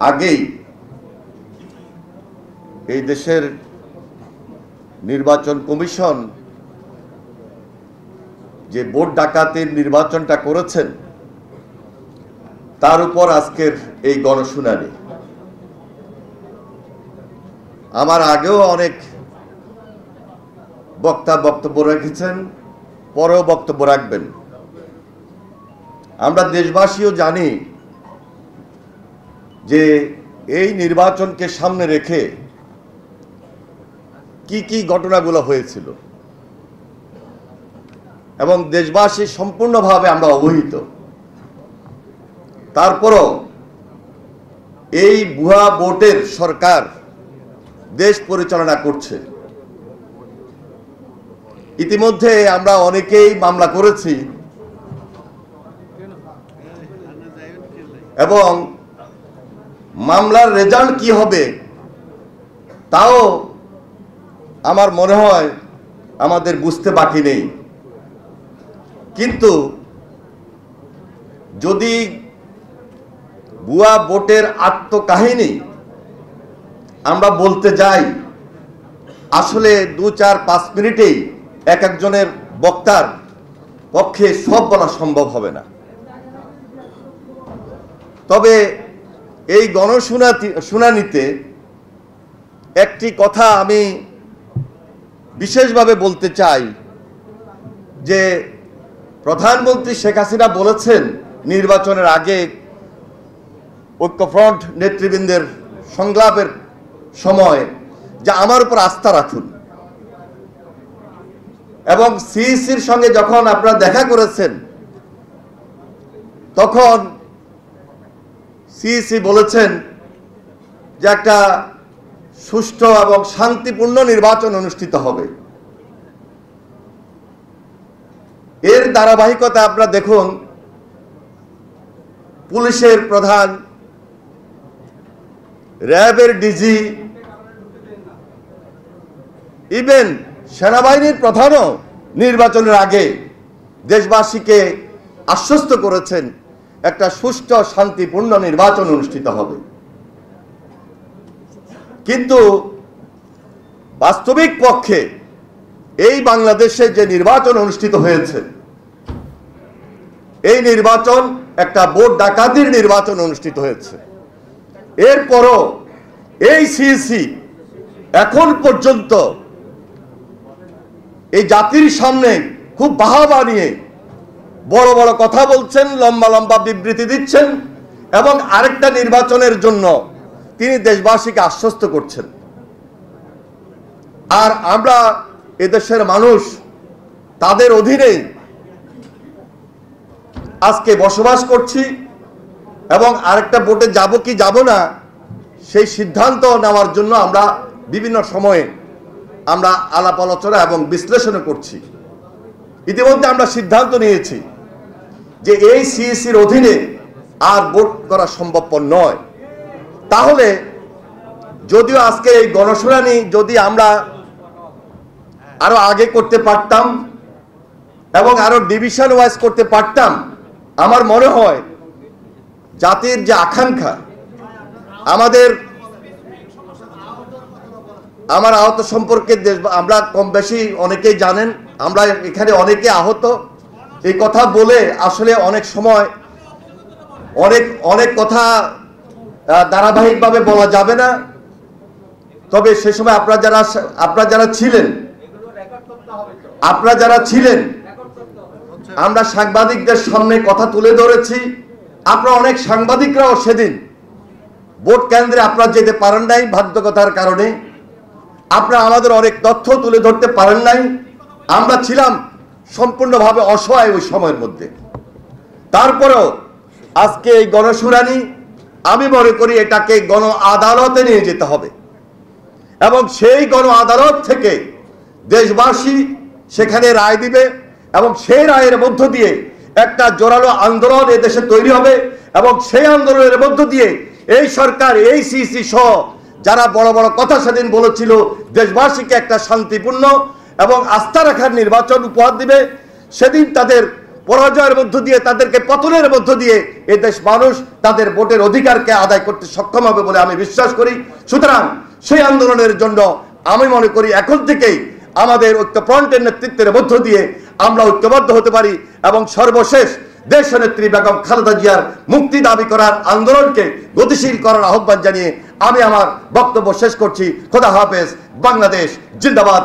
আগেই এই দেশের নির্বাচন কমিশন যে ভোট ডাকাতির নির্বাচনটা করেছেন তার উপর আজকের এই গণশুনানি। আমার আগেও অনেক বক্তা বক্তব্য রেখেছেন, পরেও বক্তব্য রাখবেন। আমরা দেশবাসীও জানি যে এই নির্বাচনকে সামনে রেখে কি কি ঘটনাগুলো হয়েছিল এবং দেশবাসী সম্পূর্ণভাবে আমরা অবহিত। তারপরও এই ভুয়া ভোটের সরকার দেশ পরিচালনা করছে। ইতিমধ্যে আমরা অনেকেই মামলা করেছি এবং মামলার রেজাল্ট কি হবে তাও আমার মনে হয় আমাদের বুঝতে বাকি নেই। কিন্তু যদি ভুয়া ভোটের আত্মকাহিনী আমরা বলতে যাই, আসলে 2-4-5 মিনিটেই এক একজনের বক্তার পক্ষে সব বলা সম্ভব হবে না। তবে এই গণশুনানিতে একটি কথা আমি বিশেষভাবে বলতে চাই যে প্রধানমন্ত্রী শেখ হাসিনা বলেছেন নির্বাচনের আগে ঐক্যফ্রন্ট নেতৃবৃন্দের সংলাপের সময় যে আমার উপর আস্থা রাখুন, এবং সিইসির সঙ্গে যখন আপনারা দেখা করেছেন তখন সিইসি বলেছেন যে একটা সুষ্ঠু এবং শান্তিপূর্ণ নির্বাচন অনুষ্ঠিত হবে। এর ধারাবাহিকতা আপনারা দেখুন, পুলিশের প্রধান, র্যাবের ডিজি, ইভেন সেনাবাহিনীর প্রধানও নির্বাচনের আগে দেশবাসীকে আশ্বস্ত করেছেন একটা সুষ্ঠু শান্তিপূর্ণ নির্বাচন অনুষ্ঠিত হবে। কিন্তু বাস্তবিক পক্ষে এই বাংলাদেশে যে নির্বাচন অনুষ্ঠিত হয়েছে, এই নির্বাচন একটা ভোট ডাকাতির নির্বাচন অনুষ্ঠিত হয়েছে। এরপরও এই সিইসি এখন পর্যন্ত এই জাতির সামনে খুব বাহাবা নিয়ে বড় বড় কথা বলছেন, লম্বা লম্বা বিবৃতি দিচ্ছেন এবং আরেকটা নির্বাচনের জন্য তিনি দেশবাসীকে আশ্বস্ত করছেন। আর আমরা এদেশের মানুষ তাদের অধীনেই আজকে বসবাস করছি এবং আরেকটা ভোটে যাব কি যাব না সেই সিদ্ধান্ত নেওয়ার জন্য আমরা বিভিন্ন সময়ে আমরা আলাপ আলোচনা এবং বিশ্লেষণ করছি। ইতিমধ্যে আমরা সিদ্ধান্ত নিয়েছি যে এই সিইসির অধীনে আর ভোট করা সম্ভবপর নয়। তাহলে যদিও আজকে এই গণশুনানি যদি আমরা আরো আগে করতে পারতাম এবং আরো ডিভিশন ওয়াইজ করতে পারতাম, আমার মনে হয় জাতির যে আকাঙ্ক্ষা, আমার আহত সম্পর্কে আমরা কম বেশি অনেকেই জানেন, আমরা এখানে অনেকে আহত। এই কথা বলে আসলে অনেক সময় অনেক কথা ধারাবাহিকভাবে বলা যাবে না। তবে সে সময় আপনারা যারা ছিলেন আমরা সাংবাদিকদের সামনে কথা তুলে ধরেছি। আপনারা অনেক সাংবাদিকরাও সেদিন ভোট কেন্দ্রে আপনারা যেতে পারেন নাই বাধ্যকতার কারণে, আপনারা আমাদের অনেক তথ্য তুলে ধরতে পারেন নাই। আমরা ছিলাম সম্পূর্ণভাবে অসহায় ওই সময়ের মধ্যে। তারপরেও আজকে এই গণশুনানি আমি মনে করি এটাকে গণ আদালতে নিয়ে যেতে হবে এবং সেই গণ আদালত থেকে দেশবাসী সেখানে রায় দিবে এবং সেই রায়ের মধ্য দিয়ে একটা জোরালো আন্দোলন এদেশে তৈরি হবে এবং সেই আন্দোলনের মধ্য দিয়ে এই সরকার, এই সিইসি সহ যারা বড় বড় কথা সেদিন বলেছিল দেশবাসীকে একটা শান্তিপূর্ণ এবং আস্থা রাখার নির্বাচন উপহার দিবে, সেদিন তাদের পরাজয়ের মধ্য দিয়ে, তাদেরকে পতনের মধ্য দিয়ে এদেশ মানুষ তাদের ভোটের অধিকারকে আদায় করতে সক্ষম হবে বলে আমি বিশ্বাস করি। সুতরাং সেই আন্দোলনের জন্য আমি মনে করি এখন থেকেই আমাদের ঐক্যফ্রন্টের নেতৃত্বের মধ্য দিয়ে আমরা ঐক্যবদ্ধ হতে পারি এবং সর্বশেষ দেশনেত্রী বেগম খালেদা জিয়ার মুক্তি দাবি করার আন্দোলনকে গতিশীল করার আহ্বান জানিয়ে আমি আমার বক্তব্য শেষ করছি। খোদা হাফেজ। বাংলাদেশ জিন্দাবাদ।